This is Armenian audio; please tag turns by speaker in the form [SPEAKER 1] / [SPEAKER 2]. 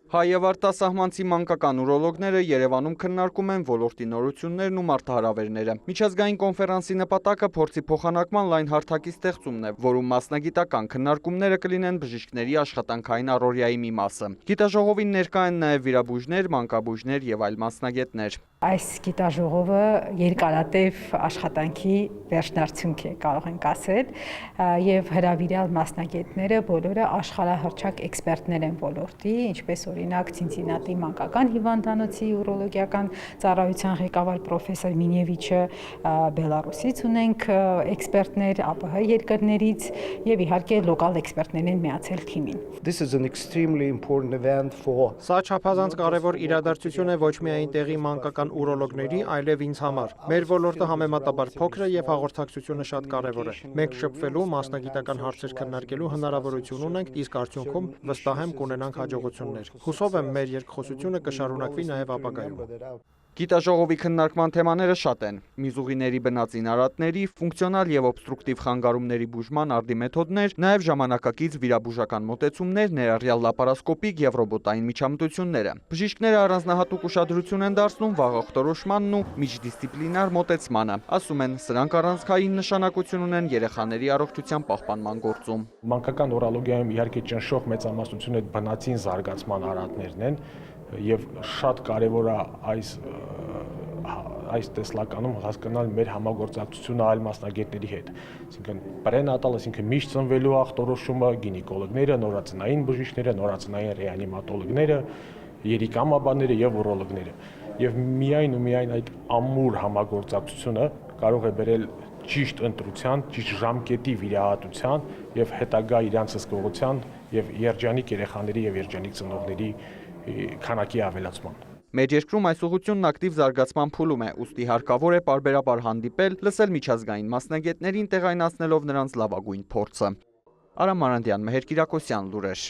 [SPEAKER 1] Հայ եւ արտասահմանցի մանկական ուրոլոգները Երևանում քննարկում են ոլորտի նորություններն ու մարտահրավերները։ Միջազգային կոնֆերանսի նպատակը փորձի փոխանակման լայն հարթակի ստեղծումն է, որում մասնագիտական քննարկումները կլինեն բժիշկների աշխատանքային առօրյայի մի մասը։ Գիտաժողովին ներկա են նաեւ վիրաբույժներ, մանկաբույժներ եւ այլ մասնագետներ։
[SPEAKER 2] Այս գիտաժողովը երկարատև աշխատանքի վերջնարդյունք է, կարող ենք ասել, եւ հրավիրյալ մասնագետները բոլորը աշխարհահռչակ էքսպերտներ են ոլորտի, ինչպես օրինակ Ցինցինատի մանկական հիվանդանոցի ուրոլոգիական ծառայության ղեկավար պրոֆեսոր Մինևիչը, Բելարուսից ունենք էքսպերտներ, ԱՊՀ երկրներից եւ իհարկե լոկալ էքսպերտներ են միացել թիմին։
[SPEAKER 3] Սա չափազանց կարևոր իրադարձություն է ոչ միայն տեղի մանկական ուրոլոգների, այլև ինձ համար։ Մեր ոլորտը համեմատաբար փոքր է եւ հաղորդակցությունը շատ կարևոր է։ Մենք շփվելու, մասնագիտական հարցեր քննարկելու հնարավորություն ունենք, իսկ արդյունքում վստահ եմ կունենանք հաջողություններ։ Հուսով եմ մեր երկխոսությունը կշարունակվի նաեւ ապագայում։
[SPEAKER 1] Գիտաժողովի քննարկման թեմաները շատ են՝ միզուղիների բնածին արատների, ֆունկցիոնալ եւ օբստրուկտիվ խանգարումների բուժման արդի մեթոդներ, նաեւ ժամանակակից վիրաբուժական մոտեցումներ, ներառյալ լապարասկոպիկ եւ ռոբոտային միջամտությունները։ Բժիշկները առանձնահատուկ ուշադրություն են դարձնում վաղ ախտորոշմանն ու միջդիսցիպլինար մոտեցմանը։ Ասում են, սրանք առանցքային նշանակություն ունեն երեխաների առողջության պահպանման գործում։
[SPEAKER 4] Մանկական ուրոլոգիայում իհարկե ճնշող մեծամասնությունը բնածին զարգացման արատներն են եւ շատ կարեւոր է այս տեսլականում հասկանալ մեր համագործակցությունը այլ մասնագետների հետ, այսինքն պրենատալ, այսինքն միշտ ծնվելու ախտորոշումը, գինեկոլոգները, նորածնային բժիշկները, նորածնային ռեանիմատոլոգները, երիկամաբանները եւ ուրոլոգները։ Եվ միայն այդ ամուր համագործակցությունը կարող է բերել ճիշտ ընտրության, ճիշտ ժամկետի վիրահատության եւ հետագա իրանց հսկողության եւ երջանիկ երեխաների եւ երջանիկ ծնողների քանակի ավելացման։
[SPEAKER 1] Մեր երկրում այս ուղղությունն ակտիվ զարգացման փուլում է, ուստի հարկավոր է պարբերաբար հանդիպել, լսել միջազգային մասնագետներին, տեղայնացնելով նրանց լավագույն փորձը։ Արամ Մարանդյան, Մեհեր Կիրակոսյան, լուրեր։